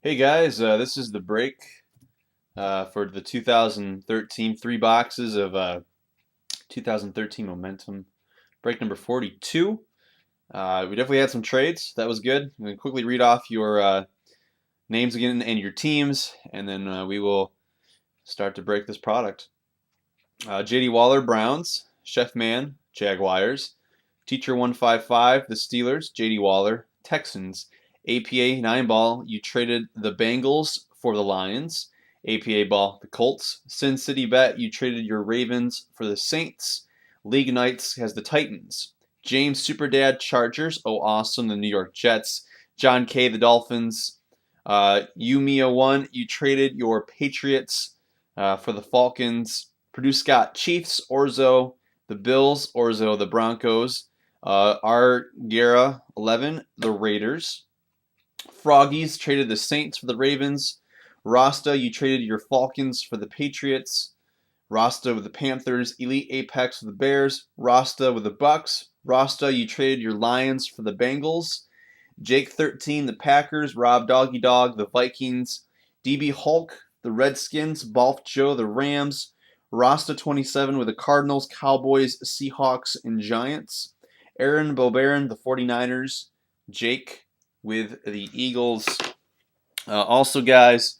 Hey guys, this is the break for the 2013 three boxes of 2013 Momentum. Break number 42. We definitely had some trades. That was good. I'm going to quickly read off your names again and your teams, and then we will start to break this product. JD Waller, Browns. Chef Man, Jaguars. Teacher 155, the Steelers. JD Waller, Texans. APA 9 ball, you traded the Bengals for the Lions. APA ball, the Colts. Sin City Bet, you traded your Ravens for the Saints. League Knights has the Titans. James Superdad, Chargers. Oh, awesome, the New York Jets. John K, the Dolphins. Umia 1, you traded your Patriots for the Falcons. Purdue Scott, Chiefs. Orzo, the Bills. Orzo, the Broncos. R. Guerra 11, the Raiders. Froggies traded the Saints for the Ravens. Rasta, you traded your Falcons for the Patriots. Rasta with the Panthers. Elite Apex with the Bears. Rasta with the Bucks. Rasta, you traded your Lions for the Bengals. Jake 13, the Packers. Rob Doggy Dog, the Vikings. DB Hulk, the Redskins. Balf Joe, the Rams. Rasta 27 with the Cardinals, Cowboys, Seahawks, and Giants. Aaron Bobaron, the 49ers. Jake with the Eagles. Also, guys,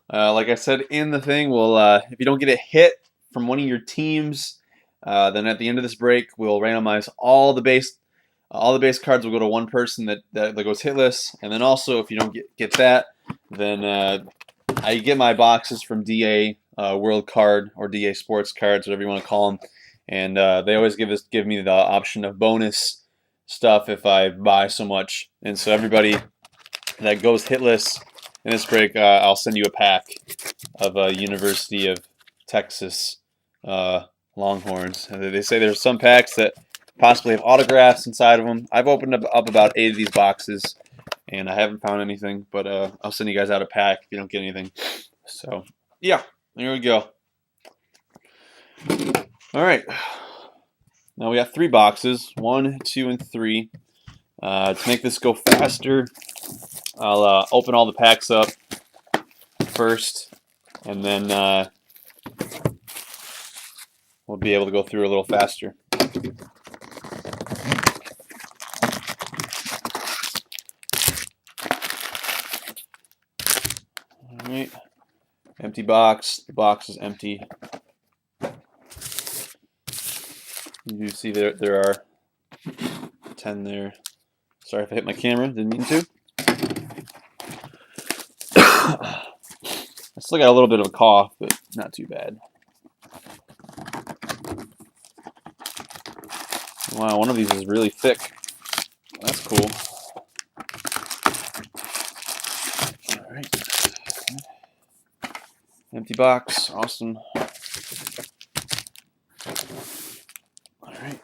like I said in the thing, if you don't get a hit from one of your teams, then at the end of this break, we'll randomize all the base cards will go to one person that goes hitless, and then also if you don't get that, then I get my boxes from DA World Card or DA Sports Cards, whatever you want to call them, and they always give me the option of bonus stuff if I buy so much, and so everybody that goes hitless in this break, I'll send you a pack of University of Texas Longhorns. And they say there's some packs that possibly have autographs inside of them. I've opened up about 8 of these boxes, and I haven't found anything, but I'll send you guys out a pack if you don't get anything. So, yeah, there we go. All right. Now we have 3 boxes, 1, 2, and 3. To make this go faster, I'll open all the packs up first, and then we'll be able to go through a little faster. All right, empty box. The box is empty. You see there are 10 there. Sorry if I hit my camera, didn't mean to. I still got a little bit of a cough, but not too bad. Wow, one of these is really thick. That's cool. All right. Empty box, awesome. All right.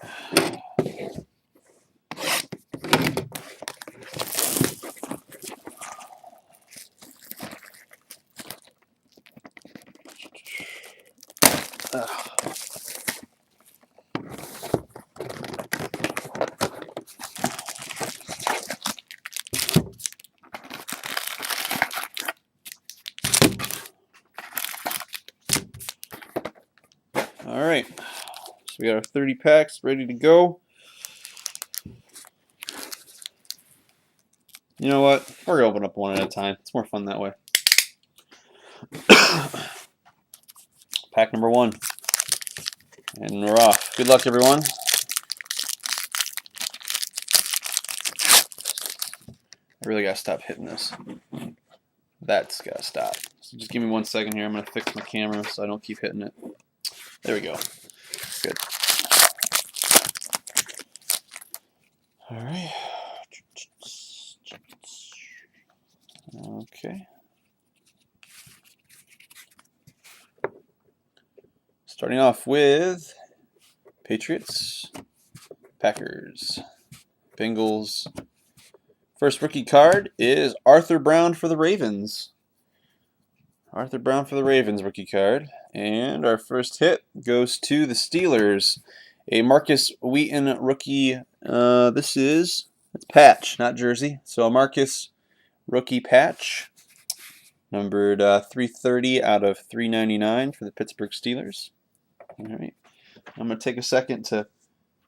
All right, so we got our 30 packs ready to go. You know what? We're going to open up one at a time. It's more fun that way. Pack number 1. And we're off. Good luck, everyone. I really got to stop hitting this. That's got to stop. So just give me 1 second here. I'm going to fix my camera so I don't keep hitting it. There we go. Good. All right. Okay. Starting off with Patriots, Packers, Bengals. First rookie card is Arthur Brown for the Ravens. Arthur Brown for the Ravens rookie card. And our first hit goes to the Steelers. A Marcus Wheaton rookie. It's patch, not jersey. So a Marcus rookie patch. numbered 330 out of 399 for the Pittsburgh Steelers. All right. I'm going to take a second to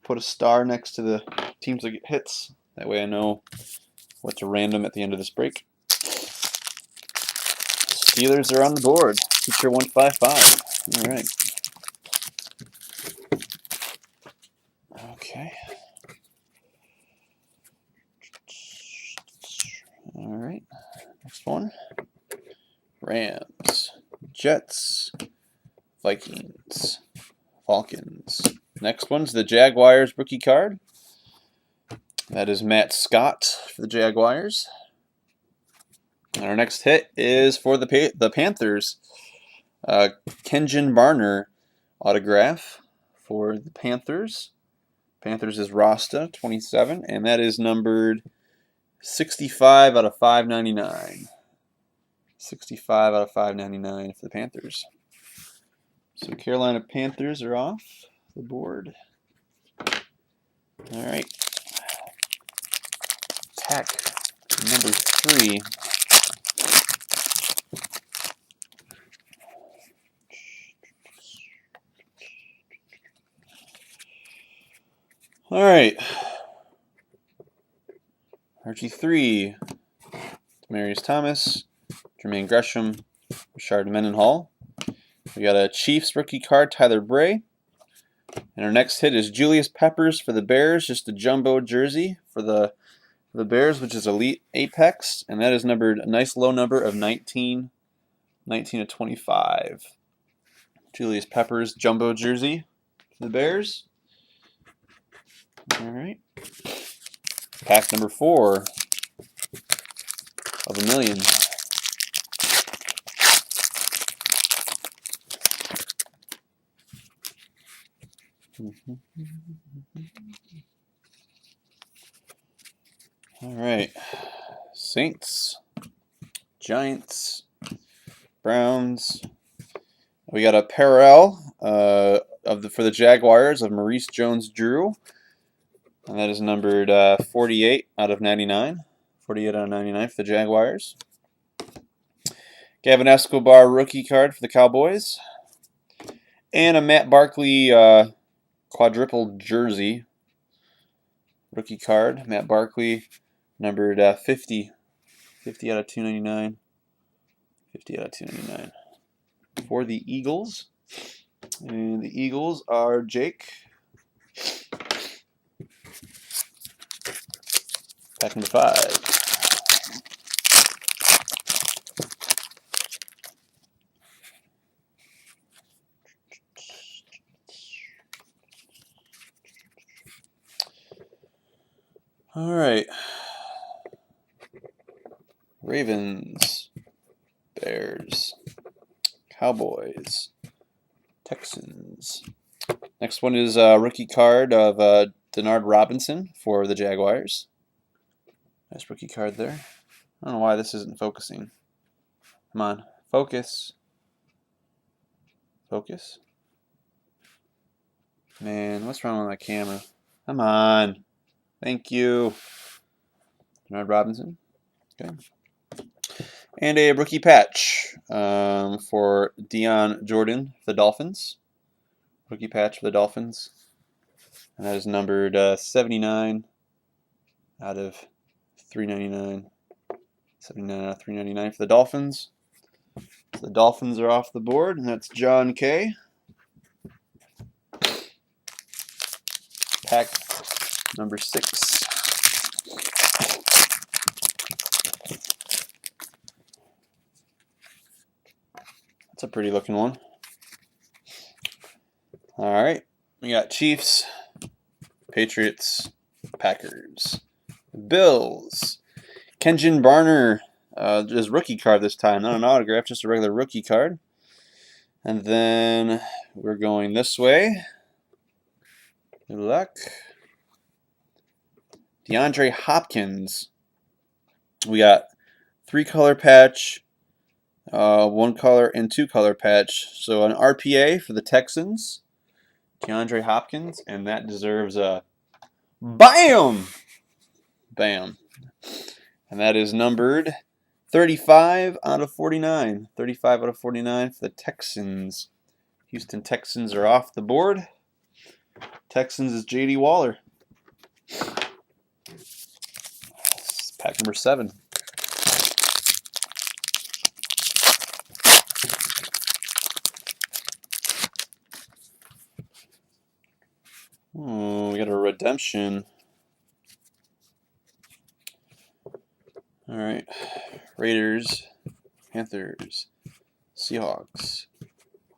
put a star next to the teams that get hits. That way I know what's random at the end of this break. Steelers are on the board. Teacher 155. All right. Okay. All right. Next one. Rams, Jets, Vikings, Falcons. Next one's the Jaguars rookie card. That is Matt Scott for the Jaguars. And our next hit is for the Panthers. Kenjon Barner autograph for the Panthers. Panthers is Rasta 27, and that is numbered 65 out of 599. 65 out of 599 for the Panthers. So Carolina Panthers are off the board. All right. Pack number 3. All right. RG3, Demarius Thomas, Jermaine Gresham, Rashard Mendenhall. We got a Chiefs rookie card, Tyler Bray. And our next hit is Julius Peppers for the Bears, just a jumbo jersey for the Bears, which is Elite Apex, and that is numbered a nice low number of 19 to 25. Julius Peppers jumbo jersey for the Bears. All right. Pack number 4 of a million. All right. Saints, Giants, Browns. We got a parallel for the Jaguars of Maurice Jones-Drew, and that is numbered 48 out of 99. 48 out of 99 for the Jaguars. Gavin Escobar rookie card for the Cowboys, and a Matt Barkley quadruple jersey rookie card. Matt Barkley numbered 50 out of 299. 50 out of 299 for the Eagles. And the Eagles are Jake. Pack number 5. All right. Ravens, Bears, Cowboys, Texans. Next one is a rookie card of Denard Robinson for the Jaguars. Nice rookie card there. I don't know why this isn't focusing. Come on, focus. Focus. Man, what's wrong with my camera? Come on. Thank you. Denard Robinson. Okay. And a rookie patch for Deion Jordan for the Dolphins. Rookie patch for the Dolphins. And that is numbered 79 out of 399. 79 out of 399 for the Dolphins. So the Dolphins are off the board, and that's John K. Pack number 6. That's a pretty looking one. All right, we got Chiefs, Patriots, Packers, Bills. Kenjon Barner, just rookie card this time, not an autograph, just a regular rookie card. And then we're going this way. Good luck. DeAndre Hopkins. We got 3-color patch, 1-color, and 2-color patch. So an RPA for the Texans. DeAndre Hopkins, and that deserves a BAM! Bam. And that is numbered 35 out of 49. 35 out of 49 for the Texans. Houston Texans are off the board. Texans is J.D. Waller. Pack number 7. Oh, we got a redemption. All right. Raiders, Panthers, Seahawks,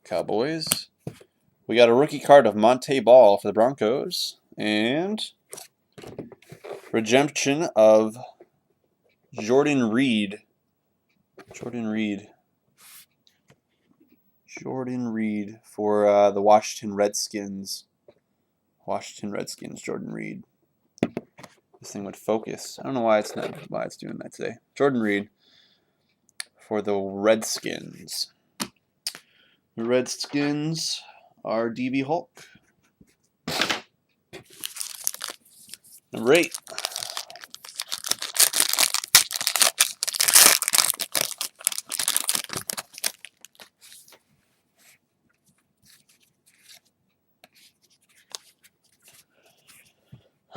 Cowboys. We got a rookie card of Monte Ball for the Broncos. And redemption of Jordan Reed. Jordan Reed for the Washington Redskins. Jordan Reed. This thing would focus. I don't know why it's doing that today. Jordan Reed for the Redskins. The Redskins are DB Hulk. Number 8.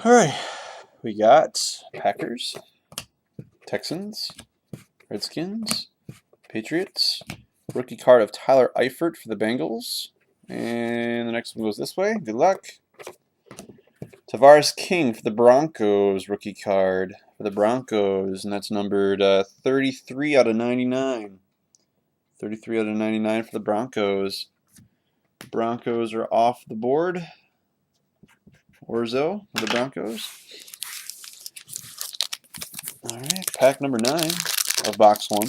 All right, we got Packers, Texans, Redskins, Patriots, rookie card of Tyler Eifert for the Bengals, and the next one goes this way. Good luck. Tavares King for the Broncos, rookie card for the Broncos, and that's numbered 33 out of 99. 33 out of 99 for the Broncos. Broncos are off the board. Orzo for the Broncos. All right, pack number 9 of box 1.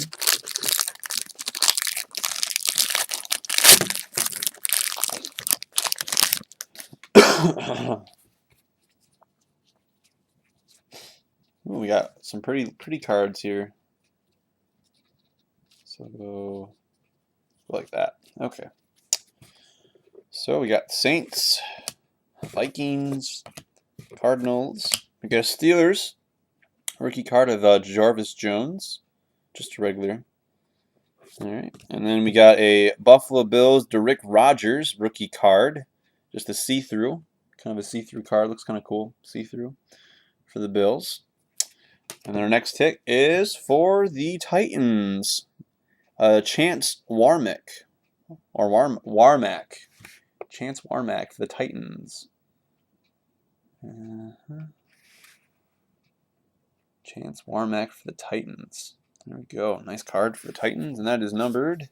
Ooh, we got some pretty cards here. So go like that. Okay. So we got Saints, Vikings, Cardinals. We got Steelers. Rookie card of Jarvis Jones. Just a regular. Alright. And then we got a Buffalo Bills Derrick Rogers rookie card. Just a see-through. Kind of a see-through card. Looks kind of cool. See-through for the Bills. And then our next hit is for the Titans. Chance Warmack. Or Warmack. Chance Warmack for the Titans. Chance Warmack for the Titans. There we go. Nice card for the Titans. And that is numbered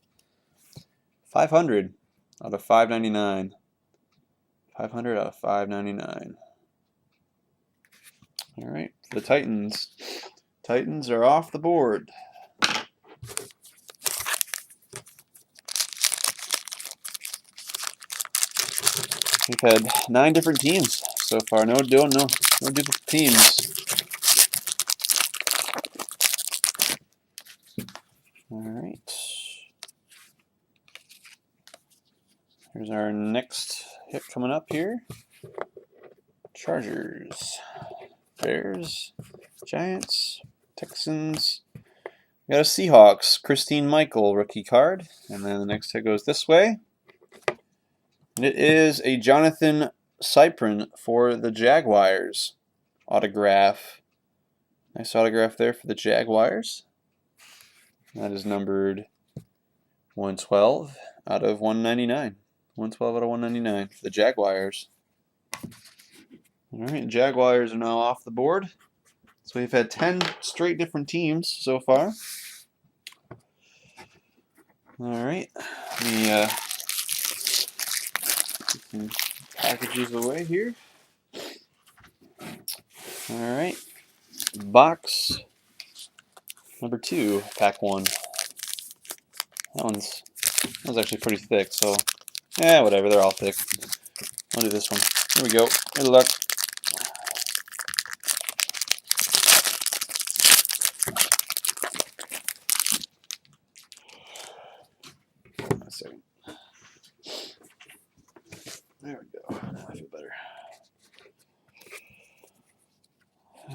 500 out of 599. 500 out of 599. All right. For the Titans. Titans are off the board. We've had 9 different teams so far. No duplicate teams. All right. Here's our next hit coming up here. Chargers, Bears, Giants, Texans. We got a Seahawks, Christine Michael rookie card. And then the next hit goes this way. And it is a Jonathan Cyprin for the Jaguars autograph. Nice autograph there for the Jaguars. That is numbered 112 out of 199. 112 out of 199 for the Jaguars. All right, Jaguars are now off the board. So we've had 10 straight different teams so far. All right, let me get some packages away here. All right, box number 2, pack 1. That one's actually pretty thick, so yeah, whatever. They're all thick. I'll do this one. Here we go. Good luck. A second. There we go. Now I feel better.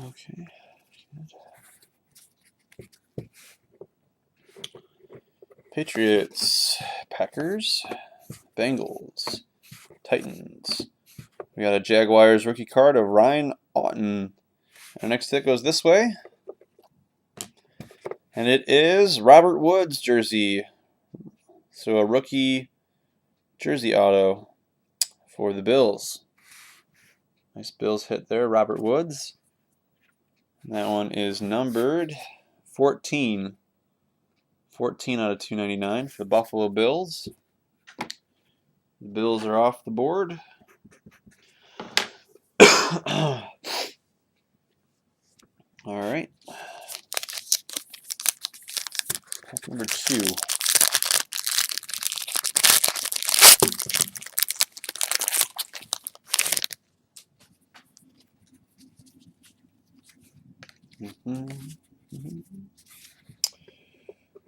Okay. Good. Patriots, Packers, Bengals, Titans. We got a Jaguars rookie card of Ryan Auten. Our next hit goes this way. And it is Robert Woods jersey. So a rookie jersey auto for the Bills. Nice Bills hit there, Robert Woods. And that one is numbered 14. 14 out of 299 for the Buffalo Bills. The Bills are off the board. All right. Pack number 2.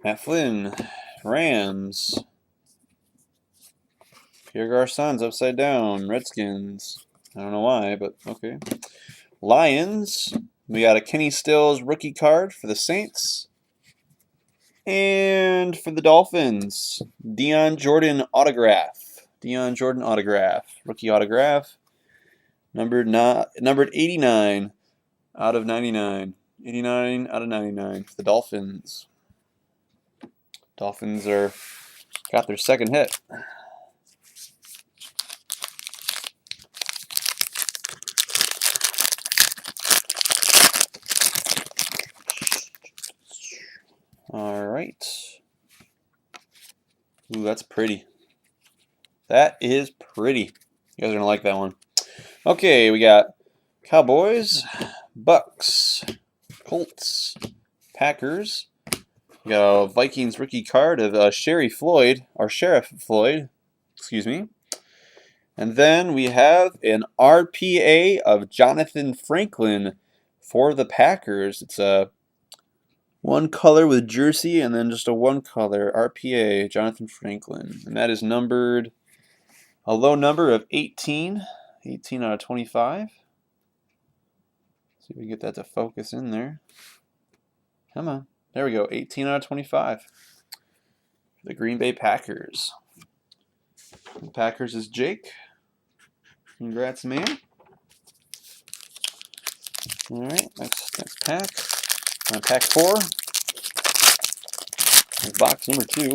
Matt Flynn, Rams. Pierre Garçon's upside down, Redskins. I don't know why, but okay. Lions. We got a Kenny Stills rookie card for the Saints. And for the Dolphins, Deion Jordan autograph. Deion Jordan autograph. Rookie autograph. Numbered 89 out of 99. 89 out of 99 for the Dolphins. Dolphins got their second hit. All right. Ooh, that's pretty. That is pretty. You guys are going to like that one. Okay, we got Cowboys, Bucks, Colts, Packers. We got a Vikings rookie card of Sheriff Floyd, excuse me. And then we have an RPA of Jonathan Franklin for the Packers. It's a one color with jersey and then just a one color RPA, Jonathan Franklin. And that is numbered a low number of 18. 18 out of 25. See if we can get that to focus in there. Come on. There we go. 18 out of 25. The Green Bay Packers. The Packers is Jake. Congrats, man. All right, next pack. Pack 4. Box number 2.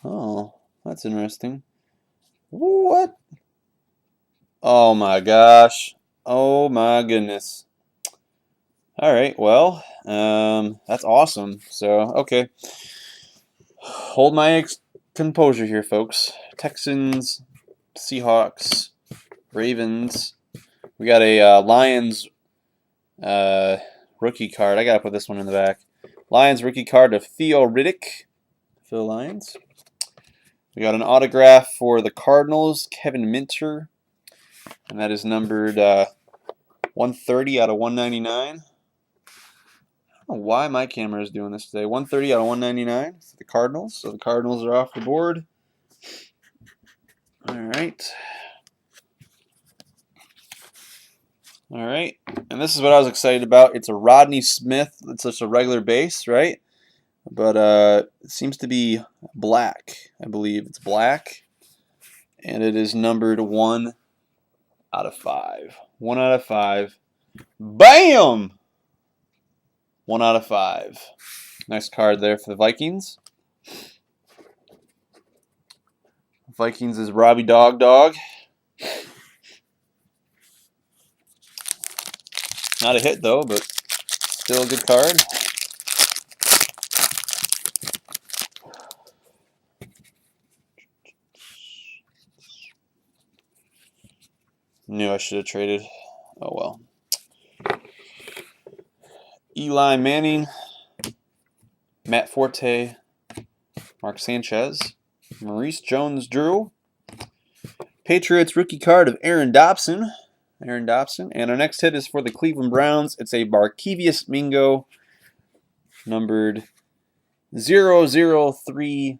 Oh, that's interesting. What? Oh my gosh. Oh my goodness. All right, well, that's awesome. So, okay. Hold my composure here, folks. Texans, Seahawks, Ravens. We got a Lions rookie card. I got to put this one in the back. Lions rookie card of Theo Riddick for the Lions. We got an autograph for the Cardinals, Kevin Minter. And that is numbered 130 out of 199. I don't know why my camera is doing this today. 130 out of 199 for the Cardinals. So the Cardinals are off the board. All right. All right. And this is what I was excited about. It's a Rodney Smith. It's just a regular base, right? But it seems to be black. I believe it's black. And it is numbered 1 out of 5. 1 out of 5. Bam! 1 out of 5. Nice card there for the Vikings. Vikings is Robbie Dog. Not a hit though, but still a good card. Knew I should have traded. Oh well. Eli Manning, Matt Forte, Mark Sanchez, Maurice Jones-Drew, Patriots rookie card of Aaron Dobson. And our next hit is for the Cleveland Browns. It's a Barkevious Mingo, numbered 003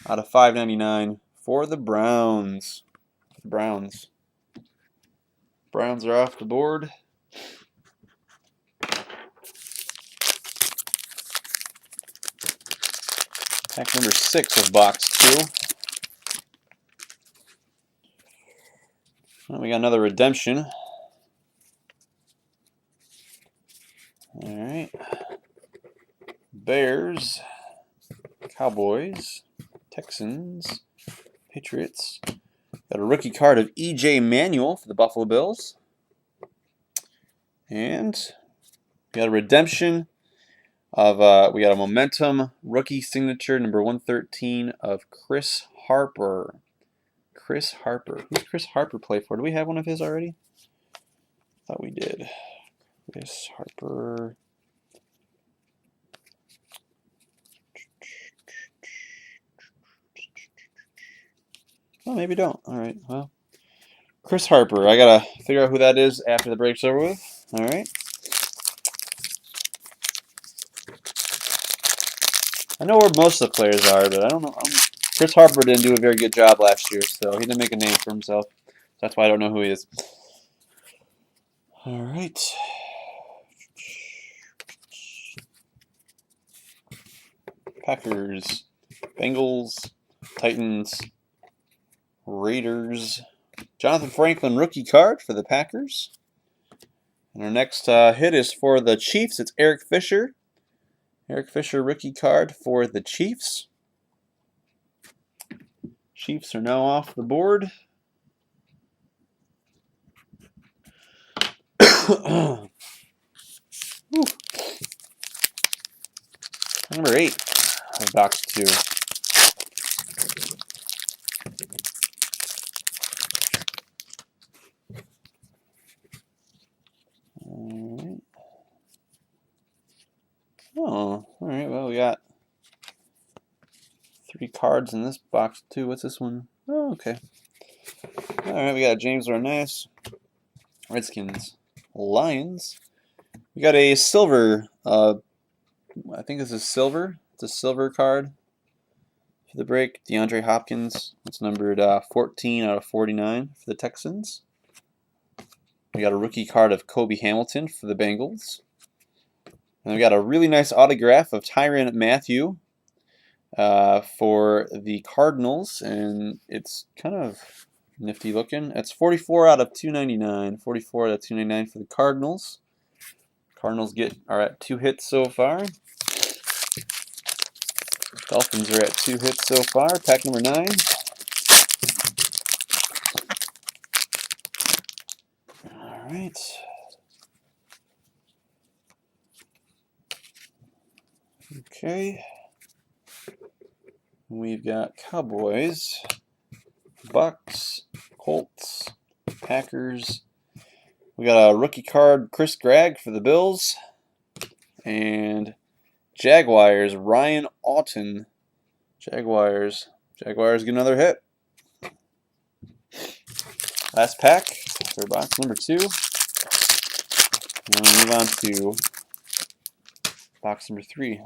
out of 599 for the Browns. Browns are off the board. Pack number 6 of box 2. Well, we got another redemption. Alright. Bears, Cowboys, Texans, Patriots. Got a rookie card of E.J. Manuel for the Buffalo Bills. And we got a redemption of, we got a Momentum rookie signature, number 113 of Chris Harper. Chris Harper. Who's Chris Harper play for? Do we have one of his already? Thought we did. Chris Harper. Oh, maybe don't. All right. Well, Chris Harper. I gotta figure out who that is after the break's over with. All right. I know where most of the players are, but I don't know. Chris Harper didn't do a very good job last year, so he didn't make a name for himself. That's why I don't know who he is. All right. Packers, Bengals, Titans, Raiders. Jonathan Franklin rookie card for the Packers. And our next hit is for the Chiefs. It's Eric Fisher. Eric Fisher rookie card for the Chiefs. Chiefs are now off the board. Number 8 of box 2. Alright. Oh, alright, well, we got 3 cards in this box too. What's this one? Oh, okay. Alright, we got James Arnaz, Redskins, Lions. We got a silver, I think this is silver. It's a silver card for the break. DeAndre Hopkins. It's numbered 14 out of 49 for the Texans. We got a rookie card of Kobe Hamilton for the Bengals. And we got a really nice autograph of Tyrann Mathieu for the Cardinals. And it's kind of nifty looking. It's 44 out of 299. 44 out of 299 for the Cardinals. Cardinals are at 2 hits so far. Dolphins are at 2 hits so far. Pack number 9. All right. Okay. We've got Cowboys, Bucks, Colts, Packers. We got a rookie card, Chris Gregg for the Bills. And Jaguars, Ryan Auten. Jaguars get another hit. Last pack for box number 2. And we'll move on to box number 3.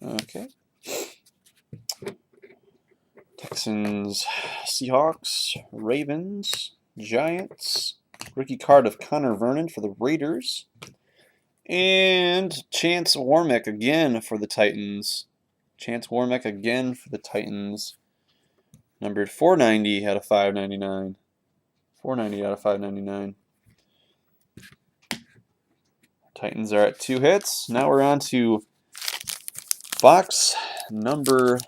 Okay. Texans, Seahawks, Ravens, Giants. Rookie card of Connor Vernon for the Raiders. And Chance Warmack again for the Titans. Chance Warmack again for the Titans. Numbered 490 out of 599. 490 out of 599. Titans are at 2 hits. Now we're on to box number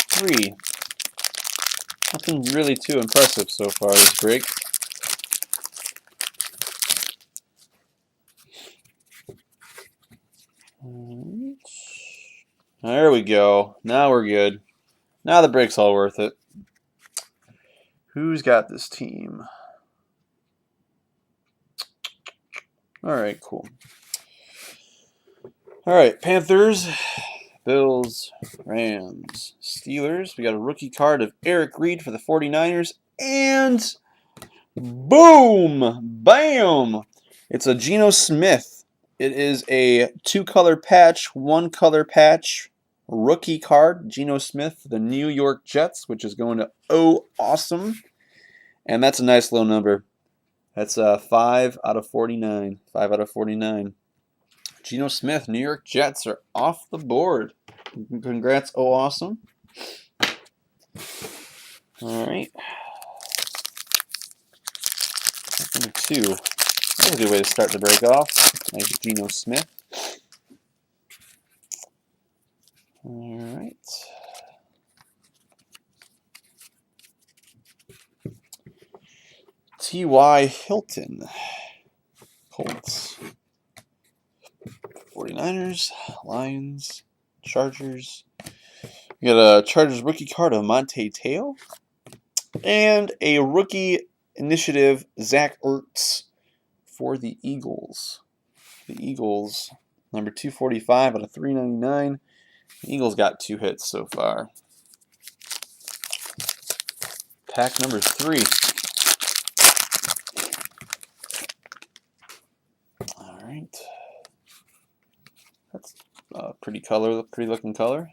3. Nothing really too impressive so far this break. There we go. Now we're good. Now the break's all worth it. Who's got this team? Alright, cool. Alright, Panthers, Bills, Rams, Steelers. We got a rookie card of Eric Reed for the 49ers. And boom! Bam! It's a Geno Smith. It is a 2-color patch, 1-color patch rookie card, Geno Smith, the New York Jets, which is going to Oh Awesome. And that's a nice low number. That's 5 out of 49. 5 out of 49. Geno Smith, New York Jets are off the board. Congrats, Oh Awesome. All right. Number 2. That's a good way to start the break off. Nice Geno Smith. All right. T.Y. Hilton. Colts. 49ers. Lions. Chargers. We got a Chargers rookie card of Monte Te'o. And a rookie initiative, Zach Ertz, for the Eagles. The Eagles, number 245 out of 399. The Eagles got 2 hits so far. Pack number 3. All right. That's a pretty looking color.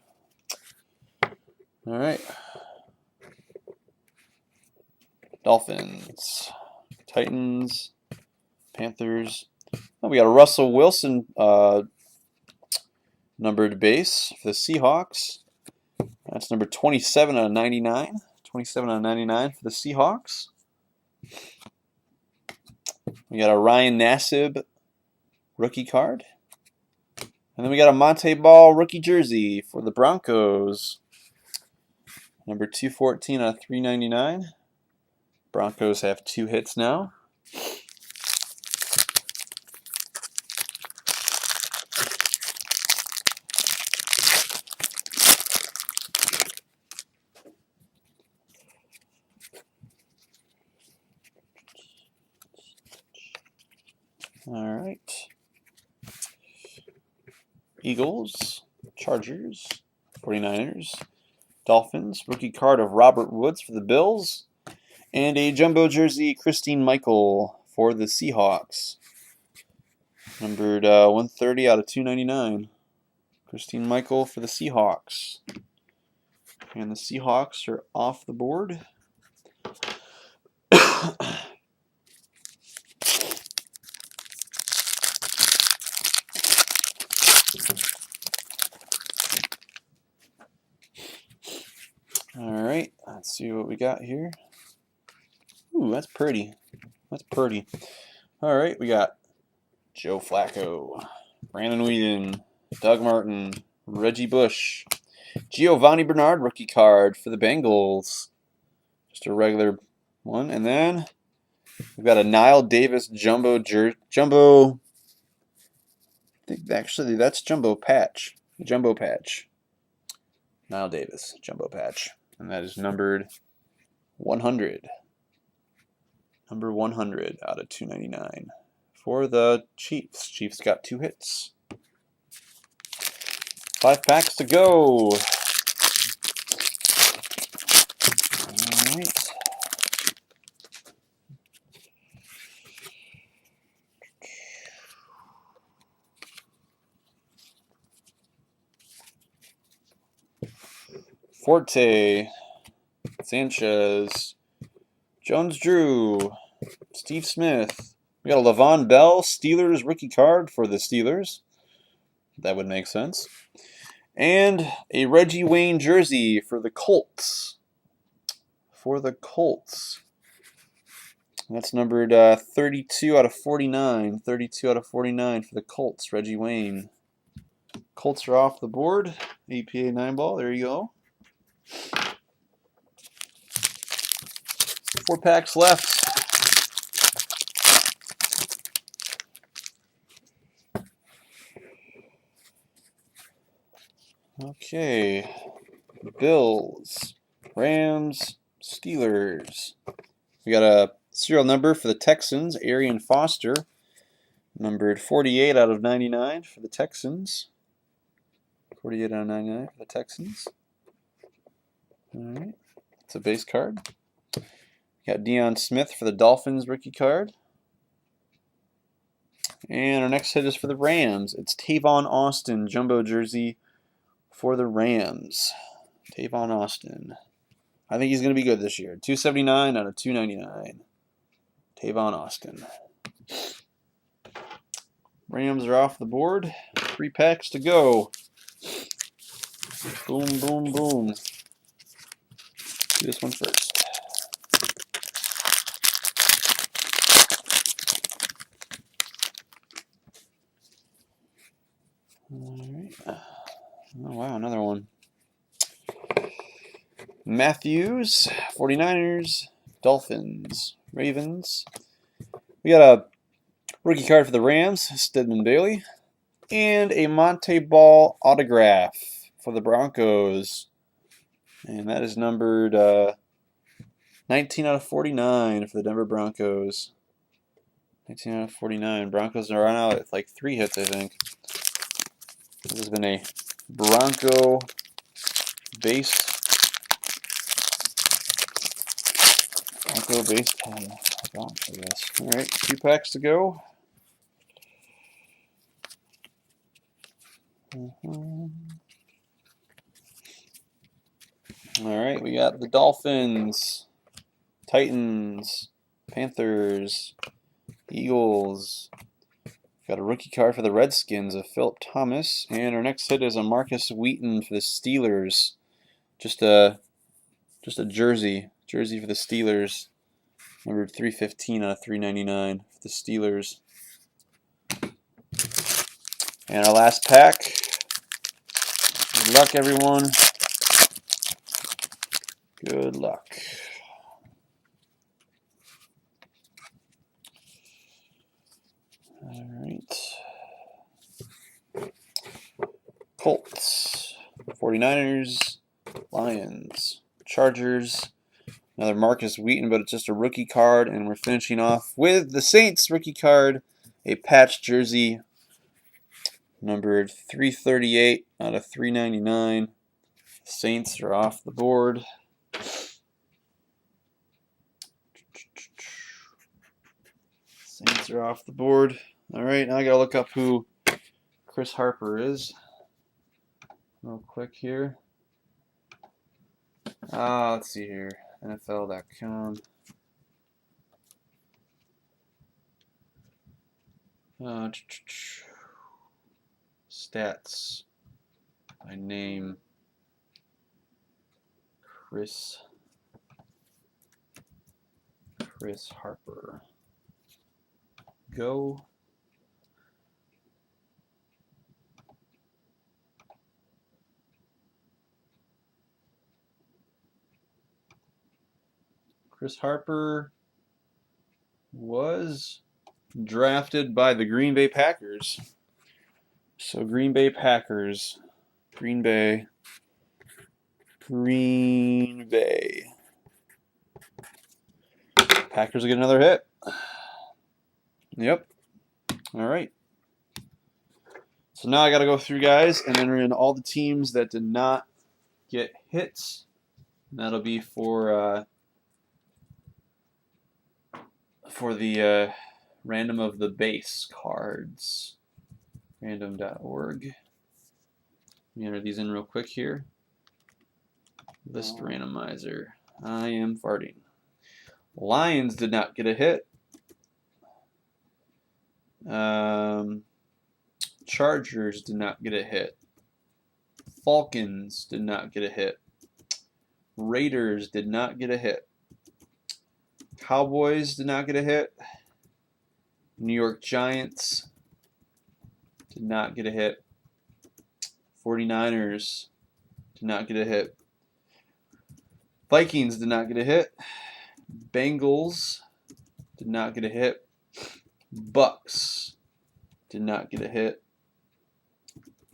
All right. Dolphins, Titans, Panthers. Oh, we got a Russell Wilson numbered base for the Seahawks. That's number 27 out of 99. 27 out of 99 for the Seahawks. We got a Ryan Nassib rookie card. And then we got a Monte Ball rookie jersey for the Broncos. Number 214 out of 399. Broncos have 2 hits now. All right. Eagles, Chargers, 49ers, Dolphins, rookie card of Robert Woods for the Bills, and a jumbo jersey, Christine Michael for the Seahawks. Numbered 130 out of 299. Christine Michael for the Seahawks. And the Seahawks are off the board. All right, let's see what we got here. Ooh, that's pretty. That's pretty. All right, we got Joe Flacco, Brandon Whedon, Doug Martin, Reggie Bush, Giovanni Bernard rookie card for the Bengals. Just a regular one. And then we've got a Nile Davis jumbo. I think actually that's jumbo patch. Jumbo patch. Nile Davis jumbo patch. And that is numbered 100. Number 100 out of 299 for the Chiefs. Chiefs got 2 hits. 5 packs to go. All right. Forte, Sanchez, Jones-Drew, Steve Smith. We got a Le'Veon Bell Steelers rookie card for the Steelers. That would make sense. And a Reggie Wayne jersey for the Colts. That's numbered 32 out of 49. 32 out of 49 for the Colts. Reggie Wayne. Colts are off the board. APA 9-ball. There you go. 4 packs left. Okay. Bills, Rams, Steelers. We got a serial number for the Texans, Arian Foster, numbered 48 out of 99 for the Texans. 48 out of 99 for the Texans. All right. It's a base card. Got Deion Smith for the Dolphins rookie card. And our next hit is for the Rams. It's Tavon Austin jumbo jersey for the Rams, Tavon Austin. I think he's going to be good this year. 279 out of 299. Tavon Austin. Rams are off the board. 3 packs to go. Boom, boom, boom. Do this one first. All right. Oh, wow, another one. Matthews, 49ers, Dolphins, Ravens. We got a rookie card for the Rams, Stedman Bailey, and a Monte Ball autograph for the Broncos. And that is numbered 19 out of 49 for the Denver Broncos. 19 out of 49. Broncos are on out with like 3 hits, I think. This has been a Bronco base box, I guess. All right, 2 packs to go. All right, we got the Dolphins, Titans, Panthers, Eagles. Got a rookie card for the Redskins of Philip Thomas, and our next hit is a Marcus Wheaton for the Steelers. Just a jersey for the Steelers, number 315 out of 399 for the Steelers. And our last pack. Good luck, everyone. Good luck. All right. Colts, 49ers, Lions, Chargers. Another Marcus Wheaton, but it's just a rookie card. And we're finishing off with the Saints rookie card, a patch jersey, numbered 338 out of 399. Saints are off the board. Saints are off the board. All right, now I gotta look up who Chris Harper is real quick here. Let's see here. NFL.com. Stats by name. Chris Harper. Go. Chris Harper was drafted by the Green Bay Packers. So Green Bay Packers. Green Bay. Packers will get another hit. Yep. All right. So now I got to go through, guys, and enter in all the teams that did not get hits. And that'll be for the random of the base cards. Random.org. Let me enter these in real quick here. List randomizer. I am farting. Lions did not get a hit. Chargers did not get a hit. Falcons did not get a hit. Raiders did not get a hit. Cowboys did not get a hit. New York Giants did not get a hit. 49ers did not get a hit. Vikings did not get a hit. Bengals did not get a hit. Bucks did not get a hit.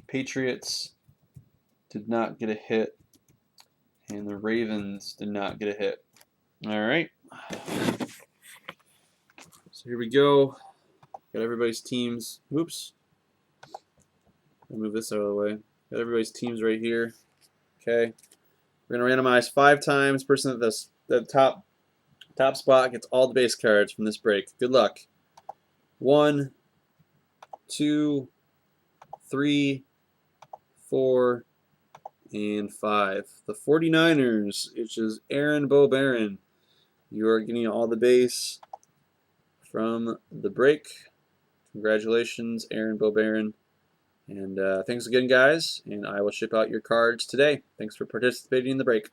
Patriots did not get a hit. And the Ravens did not get a hit. All right. So here we go. Got everybody's teams. Oops. I'll move this out of the way. Got everybody's teams right here. Okay. We're going to randomize 5 times. Person at the top spot gets all the base cards from this break. Good luck. 1, 2, 3, 4, and 5. The 49ers, which is Aaron Bobaron. You are getting all the base from the break. Congratulations, Aaron Bobaron. And thanks again, guys. And I will ship out your cards today. Thanks for participating in the break.